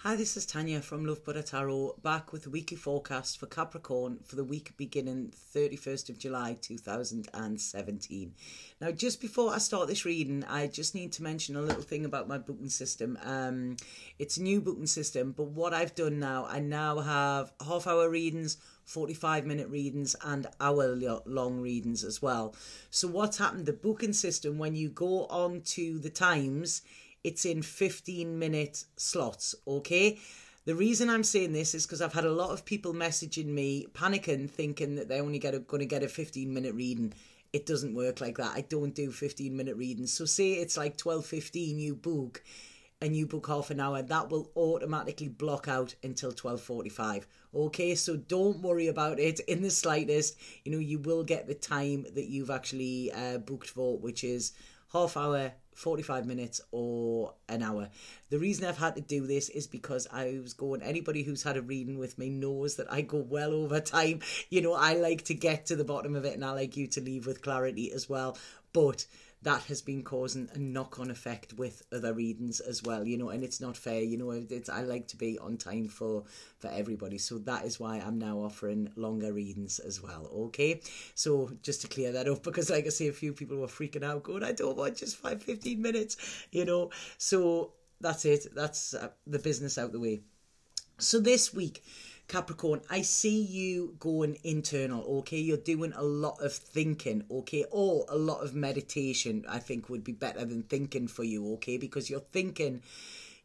Hi, this is Tanya from Love Butter Tarot, back with the weekly forecast for Capricorn for the week beginning 31st of July 2017. Now, just before I start this reading, I just need to mention a little thing about my booking system. It's a new booking system, but what I've done now, I now have half-hour readings, 45-minute readings and hour-long readings as well. So what's happened, the booking system, when you go on to the times, it's in 15-minute slots, okay? The reason I'm saying this is because I've had a lot of people messaging me, panicking, thinking that they're only going to get a 15-minute reading. It doesn't work like that. I don't do 15-minute readings. So say it's like 12:15 you book, and you book half an hour, that will automatically block out until 12:45. Okay, so don't worry about it in the slightest. You know, you will get the time that you've actually booked for, which is half hour, 45 minutes or an hour. The reason I've had to do this is because I was going, anybody who's had a reading with me knows that I go well over time. You know, I like to get to the bottom of it and I like you to leave with clarity as well. But that has been causing a knock-on effect with other readings as well, you know, and it's not fair, you know. I like to be on time for everybody, so that is why I'm now offering longer readings as well, okay? So just to clear that up, because like I say, a few people were freaking out going, I don't want just 15 minutes, you know. So that's it, that's the business out the way. So this week, Capricorn, I see you going internal, okay? You're doing a lot of thinking, okay? Or a lot of meditation, I think, would be better than thinking for you, okay? Because you're thinking,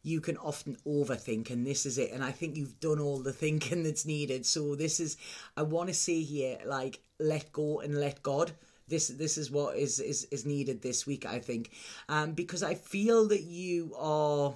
you can often overthink, and this is it. And I think you've done all the thinking that's needed. So this is, I want to say here, like, let go and let God. This is what is needed this week, I think. Because I feel that you are,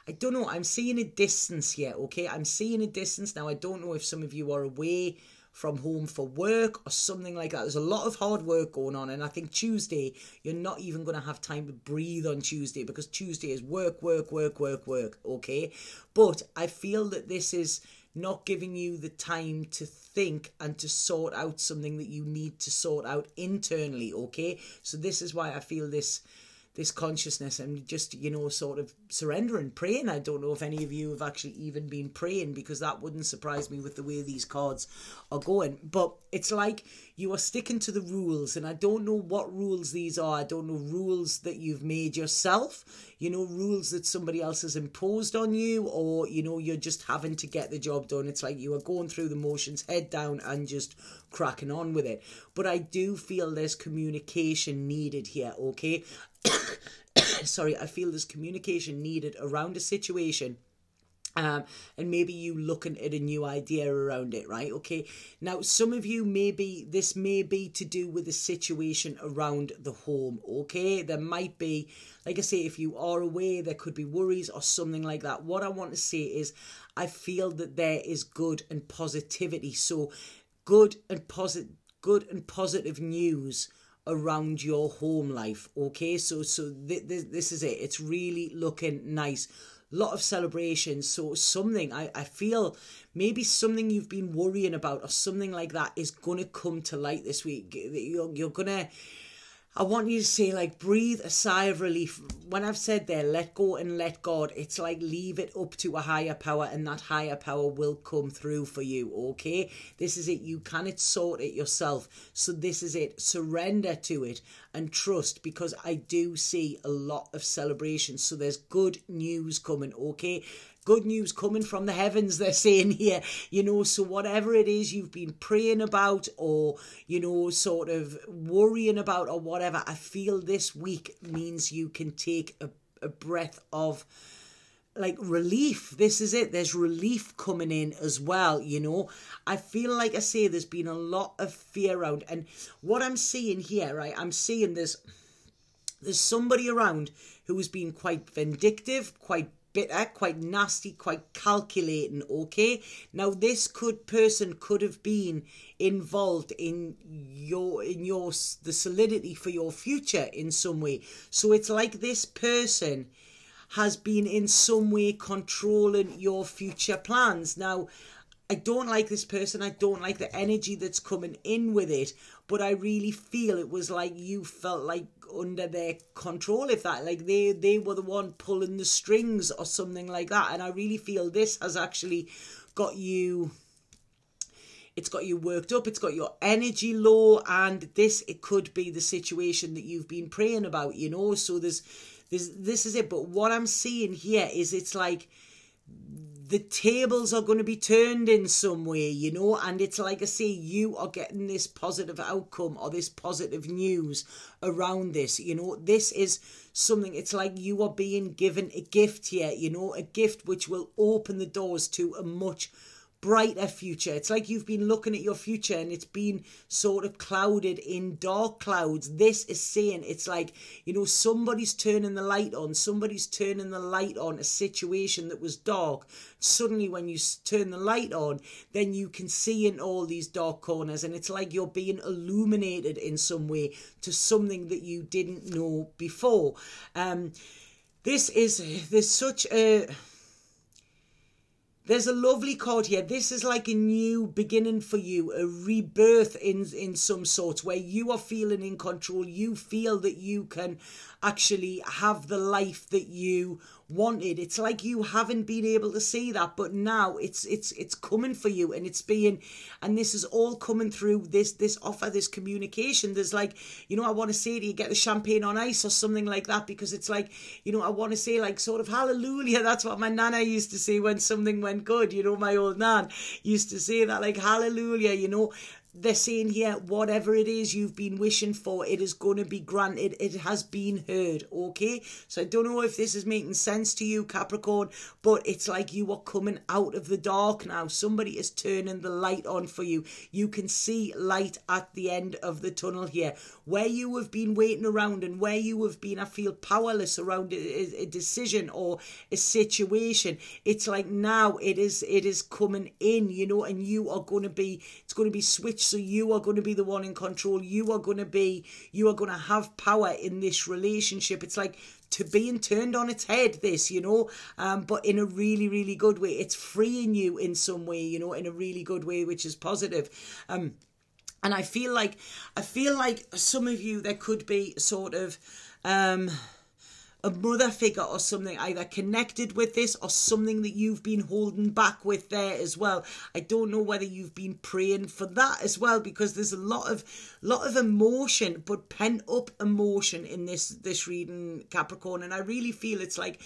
I don't know, I'm seeing a distance here, okay? I'm seeing a distance. Now, I don't know if some of you are away from home for work or something like that. There's a lot of hard work going on, and I think Tuesday, you're not even going to have time to breathe on Tuesday, because Tuesday is work, okay? But I feel that this is not giving you the time to think and to sort out something that you need to sort out internally, okay? So this is why I feel this consciousness and just, you know, sort of surrendering, praying. I don't know if any of you have actually even been praying, because that wouldn't surprise me with the way these cards are going. But it's like you are sticking to the rules, and I don't know what rules these are. I don't know, rules that you've made yourself, you know, rules that somebody else has imposed on you, or, you know, you're just having to get the job done. It's like you are going through the motions, head down, and just cracking on with it. But I do feel there's communication needed here, okay? Sorry, I feel there's communication needed around a situation, and maybe you looking at a new idea around it, right? Okay, now some of you, maybe this may be to do with the situation around the home, okay? There might be, like I say, if you are away, there could be worries or something like that. What I want to say is, I feel that there is good and positivity, so good and positive news around your home life, okay? So this is it. It's really looking nice. A lot of celebrations. So something, I feel maybe something you've been worrying about or something like that is going to come to light this week. You're going to, I want you to say, like, breathe a sigh of relief. When I've said there, let go and let God, it's like leave it up to a higher power, and that higher power will come through for you, okay? This is it. You cannot sort it yourself. So this is it. Surrender to it and trust, because I do see a lot of celebration. So there's good news coming, okay? Good news coming from the heavens, they're saying here, you know. So whatever it is you've been praying about, or, you know, sort of worrying about, or whatever, I feel this week means you can take a breath of, like, relief. This is it. There's relief coming in as well, you know. I feel like I say there's been a lot of fear around, and what I'm seeing here, right, I'm seeing there's somebody around who has been quite vindictive, quite bitter, quite nasty, quite calculating, okay? Now this person could have been involved in the solidity for your future in some way. So it's like this person has been in some way controlling your future plans. Now, I don't like this person. I don't like the energy that's coming in with it. but I really feel it was like you felt like under their control, if that, like they were the one pulling the strings or something like that. And I really feel this has actually got you, it's got you worked up, it's got your energy low, and it could be the situation that you've been praying about, you know. So this is it. But what I'm seeing here is it's like the tables are going to be turned in some way, you know, and it's like I say, you are getting this positive outcome or this positive news around this, you know. This is something, it's like you are being given a gift here, you know, a gift which will open the doors to a much brighter future. It's like you've been looking at your future and it's been sort of clouded in dark clouds. This is saying it's like, you know, somebody's turning the light on. Somebody's turning the light on a situation that was dark. Suddenly when you turn the light on, then you can see in all these dark corners, and it's like you're being illuminated in some way to something that you didn't know before. There's a lovely card here. This is like a new beginning for you, a rebirth in some sort, where you are feeling in control. You feel that you can actually have the life that you wanted. It's like you haven't been able to see that, but now it's coming for you, and it's being, and this is all coming through this offer, this communication. There's like, you know, I want to say to you, get the champagne on ice or something like that, because it's like, you know, I want to say like sort of hallelujah. That's what my nana used to say when something went good, you know. My old nan used to say that, like, hallelujah, you know. They're saying here, whatever it is you've been wishing for, it is going to be granted. It has been heard, okay? So I don't know if this is making sense to you, Capricorn, but it's like you are coming out of the dark now. Somebody is turning the light on for you. You can see light at the end of the tunnel here. Where you have been waiting around and where you have been, I feel, powerless around a decision or a situation, it's like now it is coming in, you know, and you are going to be, it's going to be switched. So you are going to be the one in control. You are going to have power in this relationship. It's like to being turned on its head, this, you know, but in a really, really good way. It's freeing you in some way, you know, in a really good way, which is positive. And I feel like some of you, there could be sort of a mother figure or something either connected with this, or something that you've been holding back with there as well. I don't know whether you've been praying for that as well, because there's a lot of emotion, but pent up emotion in this reading, Capricorn. And I really feel it's like,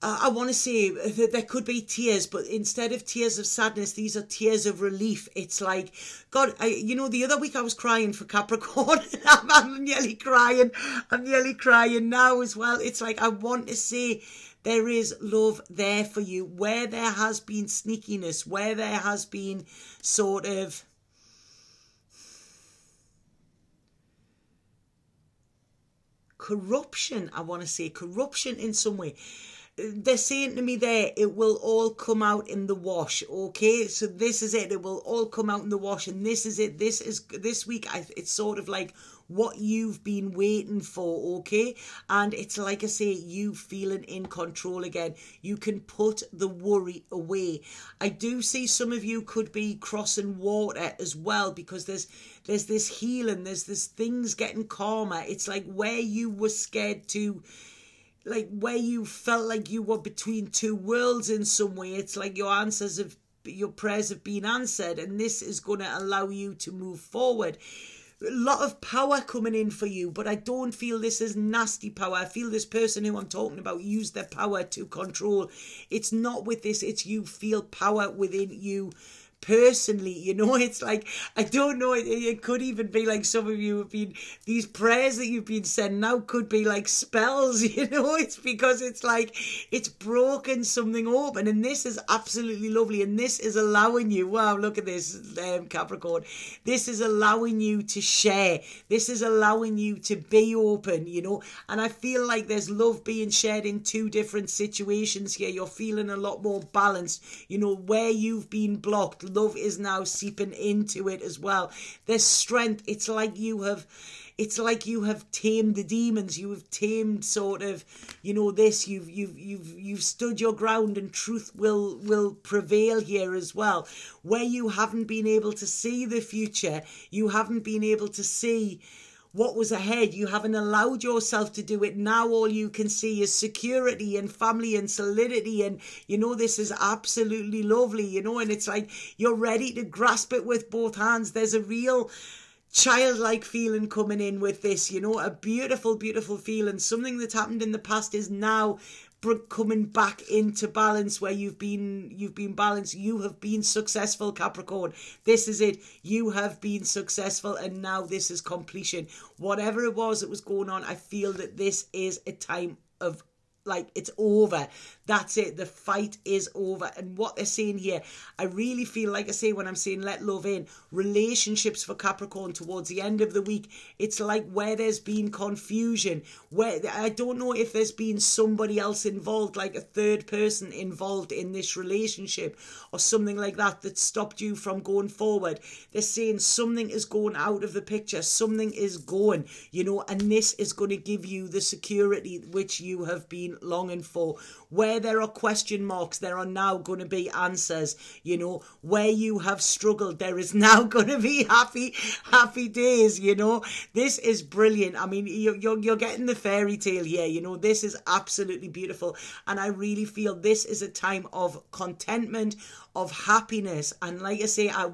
I want to say that there could be tears, but instead of tears of sadness, these are tears of relief. It's like, God, you know, the other week I was crying for Capricorn. I'm nearly crying. I'm nearly crying now as well. It's like, I want to say there is love there for you. Where there has been sneakiness, where there has been sort of corruption, I want to say corruption in some way. They're saying to me there, it will all come out in the wash, okay? So this is it. It will all come out in the wash, and this is it. This week, it's sort of like what you've been waiting for, okay? And it's like I say, you feeling in control again. You can put the worry away. I do see some of you could be crossing water as well, because there's this healing, there's this things getting calmer. It's like where you were scared to, like where you felt like you were between two worlds in some way. It's like your prayers have been answered, and this is going to allow you to move forward. A lot of power coming in for you, but I don't feel this is nasty power. I feel this person who I'm talking about used their power to control. It's not with this, it's you feel power within you personally, you know. It's like, I don't know, it could even be like some of you have been, these prayers that you've been sending out could be like spells, you know. It's because it's like it's broken something open, and this is absolutely lovely, and this is allowing you, wow, look at this, Capricorn, this is allowing you to share, this is allowing you to be open, you know. And I feel like there's love being shared in two different situations here. You're feeling a lot more balanced, you know. Where you've been blocked, love is now seeping into it as well. There's strength. It's like you have, it's like you have tamed the demons. You have tamed sort of, you know, this. You've stood your ground, and truth will prevail here as well. Where you haven't been able to see the future, you haven't been able to see what was ahead, you haven't allowed yourself to do it. Now all you can see is security and family and solidity, and you know, this is absolutely lovely, you know, and it's like you're ready to grasp it with both hands. There's a real childlike feeling coming in with this, you know, a beautiful feeling. Something that happened in the past is now coming back into balance, where you've been balanced. You have been successful, Capricorn. This is it. You have been successful, and now this is completion. Whatever it was that was going on, I feel that this is a time of, like, it's over. That's it. The fight is over. And what they're saying here, I really feel, like I say, when I'm saying let love in, relationships for Capricorn towards the end of the week, it's like where there's been confusion, where I don't know if there's been somebody else involved, like a third person involved in this relationship or something like that, that stopped you from going forward. They're saying something is going out of the picture. Something is going, you know, and this is going to give you the security which you have been longing for. Where there are question marks, there are now going to be answers, you know. Where you have struggled, there is now going to be happy days, you know. This is brilliant. I mean, you're getting the fairy tale here, you know. This is absolutely beautiful, and I really feel this is a time of contentment, of happiness. And like I say, I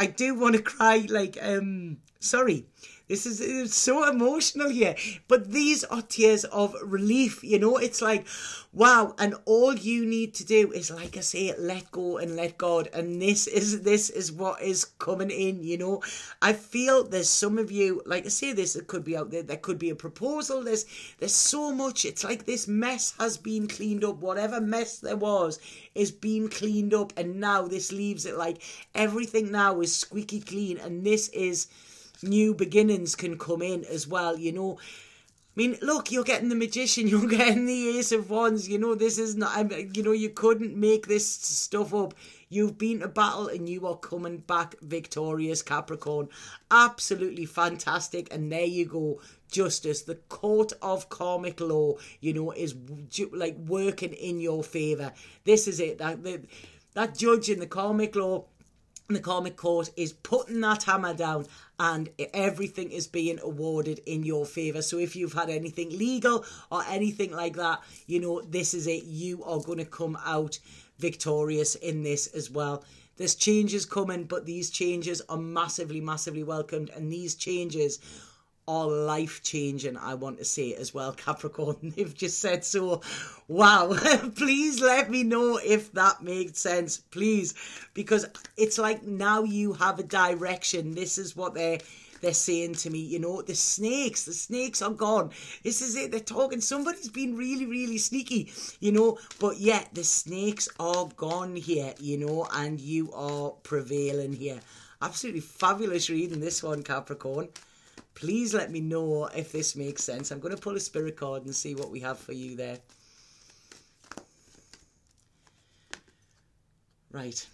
do want to cry, like, sorry. This is so emotional here, but these are tears of relief, you know. It's like, wow, and all you need to do is, like I say, let go and let God, and this is what is coming in, you know. I feel there's some of you, like I say, this, it could be out there, there could be a proposal, there's so much. It's like this mess has been cleaned up. Whatever mess there was is being cleaned up, and now this leaves it like everything now is squeaky clean, and this is new beginnings can come in as well, you know. I mean, look, you're getting the Magician, you're getting the Ace of Wands, you know. This is not, you know, you couldn't make this stuff up. You've been to battle and you are coming back victorious, Capricorn. Absolutely fantastic. And there you go. Justice, the court of karmic law, you know, is like working in your favour. This is it. That judge in the karmic law, the karmic court, is putting that hammer down, and everything is being awarded in your favour. So if you've had anything legal or anything like that, you know, this is it. You are going to come out victorious in this as well. There's changes coming, but these changes are massively welcomed, and these changes are life-changing, I want to say as well, Capricorn. They've just said so. Wow. Please let me know if that makes sense, please, because it's like now you have a direction. This is what they're saying to me, you know. The snakes are gone. This is it. They're talking, somebody's been really sneaky, you know, but yeah, the snakes are gone here, you know, and you are prevailing here. Absolutely fabulous reading this one, Capricorn. Please let me know if this makes sense. I'm going to pull a spirit card and see what we have for you there. Right.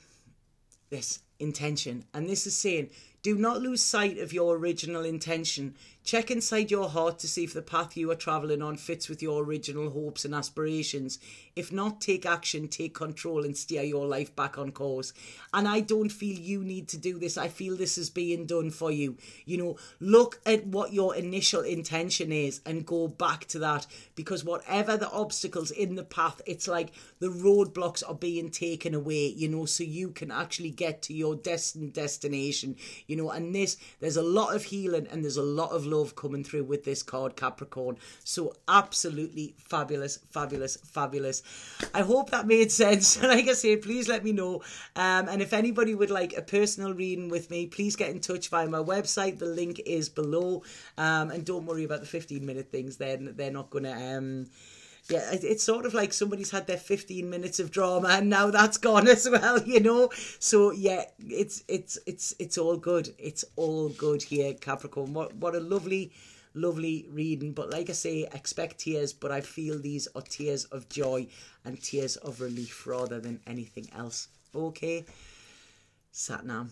This intention. And this is saying, do not lose sight of your original intention. Check inside your heart to see if the path you are travelling on fits with your original hopes and aspirations. If not, take action, take control, and steer your life back on course. And I don't feel you need to do this. I feel this is being done for you. You know, look at what your initial intention is and go back to that, because whatever the obstacles in the path, it's like the roadblocks are being taken away, you know, so you can actually get to your destined destination, you know. And there's a lot of healing and there's a lot of love coming through with this card, Capricorn. So absolutely fabulous. I hope that made sense. Like I say, please let me know, and if anybody would like a personal reading with me, please get in touch via my website. The link is below, and don't worry about the 15-minute things. They're not gonna yeah, it's sort of like somebody's had their 15 minutes of drama and now that's gone as well, you know. So yeah, it's all good. It's all good here, Capricorn. What a lovely reading. But like I say, expect tears, but I feel these are tears of joy and tears of relief rather than anything else. Okay, Satnam.